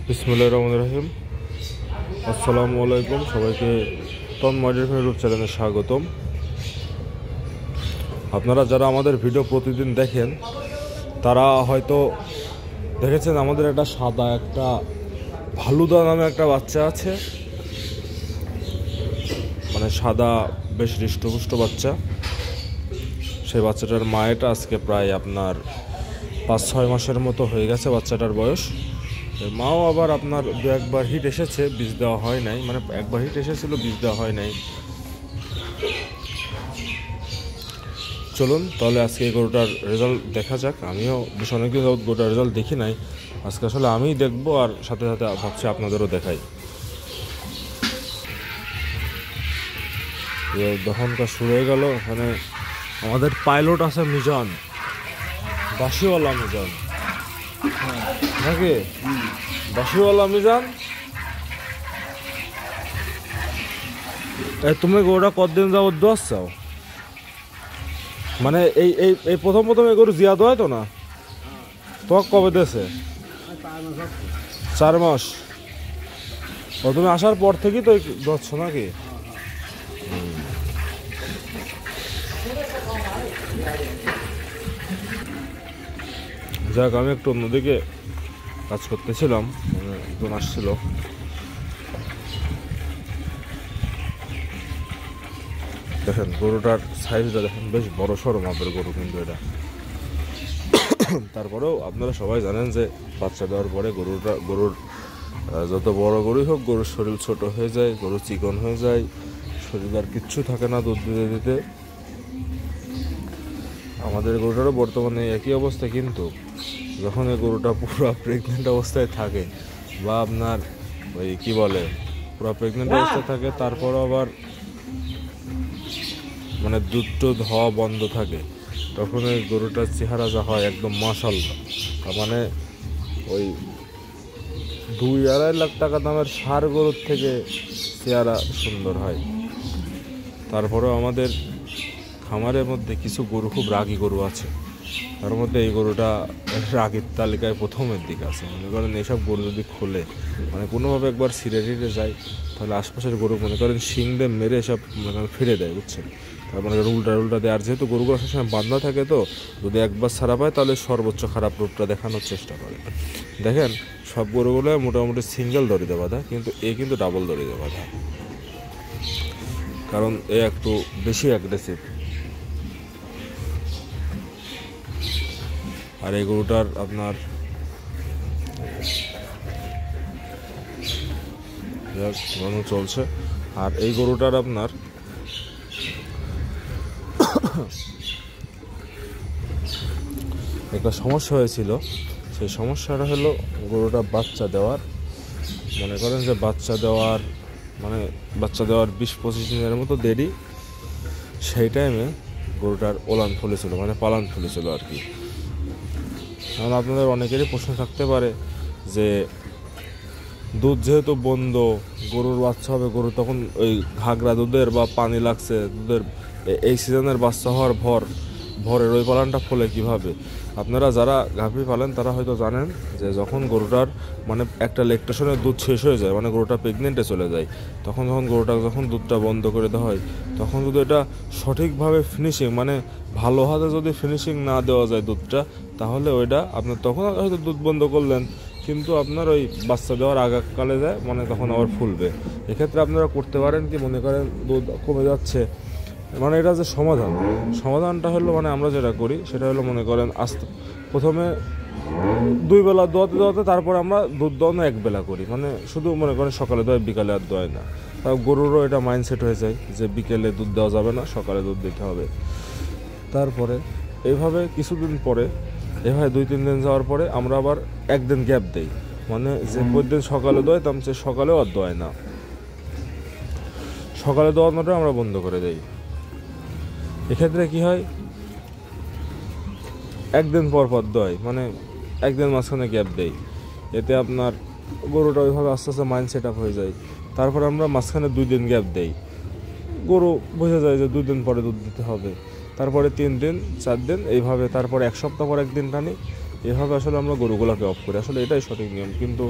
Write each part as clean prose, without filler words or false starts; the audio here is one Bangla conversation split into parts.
বিসমিল্লাহির রহমানির রহিম। আসসালামু আলাইকুম, সবাইকে তন্ময় ইউটিউব চ্যানেলে স্বাগতম। আপনারা যারা আমাদের ভিডিও প্রতিদিন দেখেন তারা হয়তো দেখেছেন আমাদের একটা সাদা একটা ভালুদা নামে একটা বাচ্চা আছে, মানে সাদা বেশ হৃষ্টপুষ্ট বাচ্চা। সেই বাচ্চাটার মায়েটা আজকে প্রায় আপনার 5-6 মাসের মতো হয়ে গেছে বাচ্চাটার বয়স। মাও আবার আপনার দু একবার হিট এসেছে, বীজ দেওয়া হয় নাই, মানে একবার হিট এসেছিল, বীজ দেওয়া হয় নাই। চলুন তাহলে আজকে এই গরুটার রেজাল্ট দেখা যাক। আমিও বেশ অনেকদিন যাবত গরুটার রেজাল্ট দেখি নাই, আজকে আসলে আমিই দেখবো আর সাথে সাথে ভাবছি আপনাদেরও দেখাই। দহনটা শুরু হয়ে গেল। এখানে আমাদের পাইলট আছে মিজান, বাসিওয়ালা মিজান নাকি? বাসিওয়ালা মিজান, তুমি গরুটা কতদিন যাবত দোয়াস চাও? মানে এই এই এই প্রথম এই গরু জিয়া দোয়াই তো না? তোমাকে কবে দিয়েছে? 4 মাস। ও তুমি আসার পর থেকেই তো দোয়াচ্ছ নাকি? যাক, আমি একটু অন্যদিকে কাজ করতেছিলাম, মানে একজন আসছিল। দেখেন গরুটার সাইজটা দেখেন, বেশ বড় সড়ো মাপের গরু কিন্তু এটা। তারপরেও আপনারা সবাই জানেন যে বাচ্চা দেওয়ার পরে গরুর যত বড় গরুই হোক, গরুর শরীর ছোট হয়ে যায়, গরু চিকন হয়ে যায়, শরীর আর কিচ্ছু থাকে না দুধ দিতে দিতে। আমাদের গরুটারও বর্তমানে একই অবস্থা, কিন্তু যখন এই গরুটা পুরো প্রেগনেন্ট অবস্থায় থাকে বা আপনার ওই কি বলে পুরো প্রেগনেন্ট অবস্থায় থাকে, তারপরও আবার মানে দুধ টুধ হওয়া বন্ধ থাকে, তখন ওই গরুটার চেহারা যা হয় একদম মাশাআল্লাহ। মানে ওই 2-2.5 লাখ টাকা দামের ষাঁড় গরুর থেকে চেহারা সুন্দর হয়। তারপরেও আমাদের খামারের মধ্যে কিছু গরু খুব রাগী গরু আছে, তার মধ্যে এই গরুটা রাগীর তালিকায় প্রথমের দিকে আছে। মনে করেন এইসব গরু যদি খোলে, মানে কোনোভাবে একবার ছিঁড়ে টিড়ে যায়, তাহলে আশপাশের গরু মনে করেন শিং দিয়ে মেরে সব মানে ফিরে দেয়, বুঝছেন? তার মানে উল্টা দেয়। আর যেহেতু গরুগুলো সবসময় বাঁধা থাকে, তো যদি একবার ছাড়া পায় তাহলে সর্বোচ্চ খারাপ রূপটা দেখানোর চেষ্টা করে। দেখেন সব গরুগুলো মোটামুটি সিঙ্গেল দড়িতে বাঁধা, কিন্তু কিন্তু ডাবল দড়িতে বাঁধা, কারণ এ একটু বেশি অ্যাগ্রেসিভ। আর এই গরুটার আপনার ঘন চলছে। আর এই গরুটার আপনার একটা সমস্যা হয়েছিল। সেই সমস্যাটা হলো গরুটা বাচ্চা দেওয়ার, মনে করেন যে বাচ্চা দেওয়ার 20-25 দিনের মতো দেরি। সেই টাইমে গরুটার ওলান ফুলেছিল, মানে পালান ফুলেছিল আর কি। কারণ আপনাদের অনেকেরই প্রশ্ন থাকতে পারে যে দুধ যেহেতু বন্ধ, গরুর বাচ্চা হবে, গরু তখন ওই ঘাগরা দুধের বা পানি লাগছে দুধের, এই সিজনের বাচ্চা হওয়ার ভরের ওই পালানটা ফলে কিভাবে? আপনারা যারা গাভী পালেন তারা হয়তো জানেন যে যখন গরুটার মানে একটা ল্যাকটেশনের দুধ শেষ হয়ে যায়, মানে গরুটা প্রেগনেন্টে চলে যায়, তখন যখন দুধটা বন্ধ করে দেওয়া হয়, তখন যদি এটা সঠিকভাবে ফিনিশিং, মানে ভালো হাতে যদি ফিনিশিং না দেওয়া যায় দুধটা, তাহলে ওইটা আপনার তখন হয়তো দুধ বন্ধ করলেন, কিন্তু আপনার ওই বাচ্চা দেওয়ার আগাকালে যায়, মানে তখন আবার ফুলবে। এক্ষেত্রে আপনারা করতে পারেন কি, মনে করেন দুধ কমে যাচ্ছে, মানে এটা যে সমাধানটা হলো, মানে আমরা যেটা করি সেটা হলো, মনে করেন প্রথমে 2 বেলা দোয়াতে তারপর আমরা দুধ দোয়ানো 1 বেলা করি, মানে শুধু মনে করেন সকালে দোয়, বিকালে আর দোয় না। তাও গরুরও এটা মাইন্ডসেট হয়ে যায় যে বিকেলে দুধ দেওয়া যাবে না, সকালে দুধ দিতে হবে। তারপরে এইভাবে কিছুদিন পরে, এভাবে 2-3 দিন যাওয়ার পরে আমরা আবার 1 দিন গ্যাপ দেই, মানে যে প্রতিদিন সকালে দোয় তার চেয়ে সকালেও আর দোয় না, সকালে দোয়ানোটা আমরা বন্ধ করে দেই। এক্ষেত্রে কি হয়, 1 দিন পর দোয়, মানে 1 দিন মাঝখানে গ্যাপ দেই। এতে আপনার গরুটা ওইভাবে আস্তে আস্তে মাইন্ড সেট আপ হয়ে যায়। তারপর আমরা মাঝখানে 2 দিন গ্যাপ দেই, গরু বোঝা যায় যে 2 দিন পরে দুধ দিতে হবে। তারপরে 3 দিন, 4 দিন, এইভাবে তারপরে 1 সপ্তাহ পর 1 দিন টানি, এভাবে আসলে আমরা গরুগুলোকে অফ করি, আসলে এটাই সঠিক নিয়ম। কিন্তু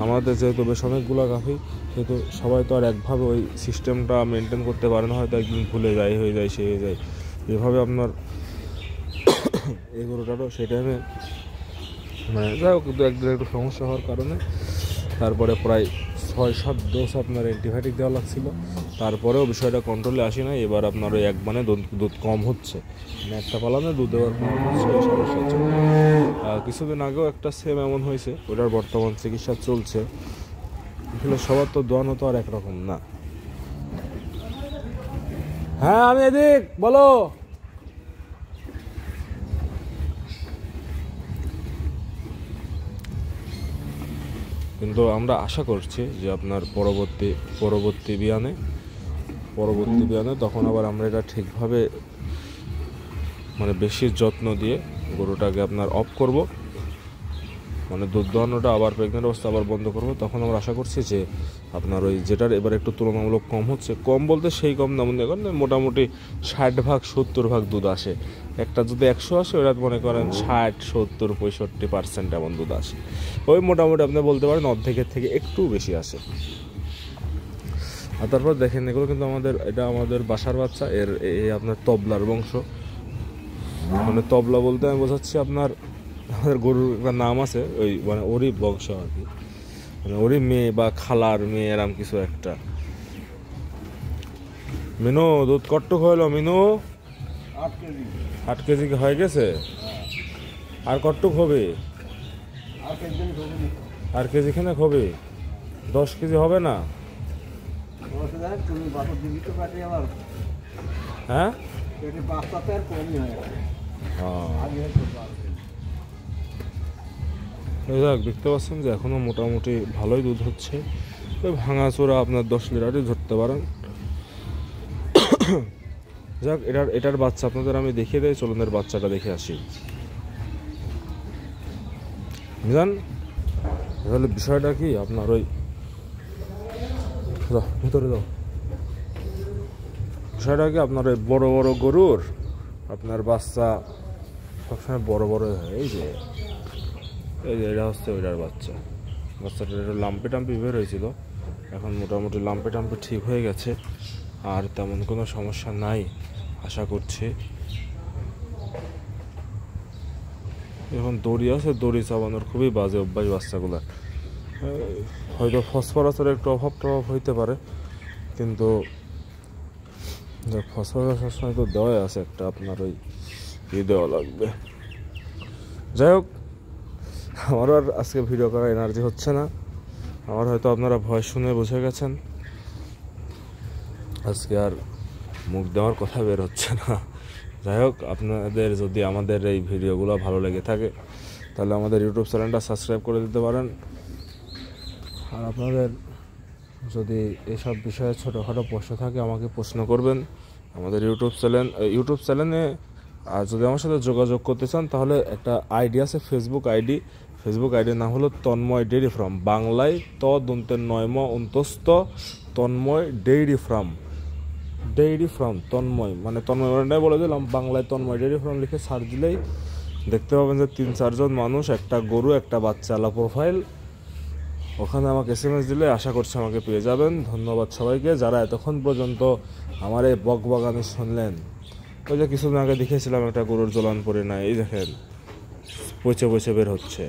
আমাদের যেহেতু বেশ অনেকগুলো গাভী, সেহেতু সবাই তো আর একভাবে ওই সিস্টেমটা মেনটেন করতে পারে না, হয়তো একদিন ভুলে যায়, হয়ে যায়, সে হয়ে যায়। এভাবে আপনার এই গরুটারও সেই টাইমে মানে যাই হোক কিন্তু একদিন একটু সমস্যা হওয়ার কারণে তারপরে প্রায় 6-7 ডোজ আপনার অ্যান্টিবায়োটিক দেওয়া লাগছিল, তারপরেও বিষয়টা কন্ট্রোলে আসে না। এবার আপনার ওই এক মানে দুধ কম হচ্ছে, মানে একটা পালানে দুধ দেওয়ার কম হচ্ছে এই সমস্যার জন্য। কিছুদিন আগেও একটা সেম এমন হয়েছে, ওটার বর্তমান চিকিৎসা চলছে। আসলে সবার তো দোয়ানো তো আর একরকম না। হ্যাঁ আমি এদিক, বলো। কিন্তু আমরা আশা করছি যে আপনার পরবর্তী বিয়ানে তখন আবার আমরা এটা ঠিকভাবে মানে বেশি যত্ন দিয়ে গরুটাকে আপনার অফ করব, মানে দুধ দোহানোটা আবার প্রেগনেন্ট অবস্থা আবার বন্ধ করব। তখন আমরা আশা করছি যে আপনার ওই যেটার এবার একটু তুলনামূলক কম হচ্ছে, কম বলতে সেই কম না, মনে করেন মোটামুটি 60-70 দুধ আসে। একটা যদি 100 আসে, ওটা মনে করেন 60-70-65% এমন দুধ আসে। ওই মোটামুটি আপনি বলতে পারেন অর্ধেকের থেকে একটু বেশি আসে। আর তারপর দেখেন এগুলো কিন্তু এটা আমাদের বাসার বাচ্চা, এই আপনার তবলার বংশ। মানে তবলা বলতে আমি বোঝাচ্ছি আপনার আমাদের গরুর একটা নাম আছে, ওই মানে ওরই বংশ আর কি, মানে ওরই মেয়ে বা খালার মেয়ে এরম কিছু একটা। মিনু দুধ কট্টুক হইলো মিনু? 8 কেজি হয়ে গেছে? আর কট্টুক হবে? আর কেজি খানে হবে? 10 কেজি হবে না? হ্যাঁ দেখতে পাচ্ছেন যে এখনো মোটামুটি ভালোই দুধ হচ্ছে। ওই ভাঙাচোরা আপনার 10 লিটারই ধরতে পারেন। যাক, এটার বাচ্চা আপনাদের আমি দেখিয়ে দেই, চলুন এর বাচ্চাটা দেখে আসি। বুঝলেন তাহলে বিষয়টা কি আপনার ওই ভিতরে দাও, বিষয়টা কি আপনার ওই বড় বড় গরুর আপনার বাচ্চা সবসময় বড় বড় হয়। এই যে এটা হচ্ছে ওইটার বাচ্চাটার একটু লাম্পি টাম্পি বের হয়েছিল, এখন মোটামুটি লাম্পি টাম্পি ঠিক হয়ে গেছে, আর তেমন কোনো সমস্যা নাই আশা করছি। এখন দড়ি আছে, দড়ি চাবানোর খুবই বাজে অভ্যাস বাচ্চাগুলার। হয়তো ফসফরাসের একটু অভাব টভাব হইতে পারে, কিন্তু ফসফরাস সবসময় তো দেওয়াই আছে একটা, আপনার ওই দেওয়া লাগবে। যাই হোক, আমারও আর আজকে ভিডিও করার এনার্জি হচ্ছে না। আমার হয়তো আপনারা ভয়েস শুনে বুঝে গেছেন আজকে আর মুখ দেওয়ার কথা বের হচ্ছে না। যাই হোক, আপনাদের যদি আমাদের এই ভিডিওগুলো ভালো লেগে থাকে তাহলে আমাদের ইউটিউব চ্যানেলটা সাবস্ক্রাইব করে দিতে পারেন। আর আপনাদের যদি এসব বিষয়ে ছোটোখাটো প্রশ্ন থাকে আমাকে প্রশ্ন করবেন আমাদের ইউটিউব চ্যানেলে। আর যদি আমার সাথে যোগাযোগ করতে চান তাহলে একটা আইডি আছে, ফেসবুক আইডির নাম হলো তন্ময় ডেইরি ফার্ম, বাংলায় দন্তের 9 অন্তস্থ তন্ময় ডেইরি ফার্ম তন্ময় মানে বলে দিলাম, বাংলায় তন্ময় ডেইরি ফার্ম লিখে সার্চ দিলেই দেখতে পাবেন যে 3-4 জন মানুষ, একটা গরু, একটা বাচ্চা আলা প্রোফাইল। ওখানে আমাকে SMS দিলে আশা করছি আমাকে পেয়ে যাবেন। ধন্যবাদ সবাইকে যারা এতক্ষণ পর্যন্ত আমার এই বকবকানি শুনলেন। ওই যে কিছুদিন আগে দেখেছিলাম একটা গরুর জ্বলান পড়ে, না এই দেখেন পচে বের হচ্ছে।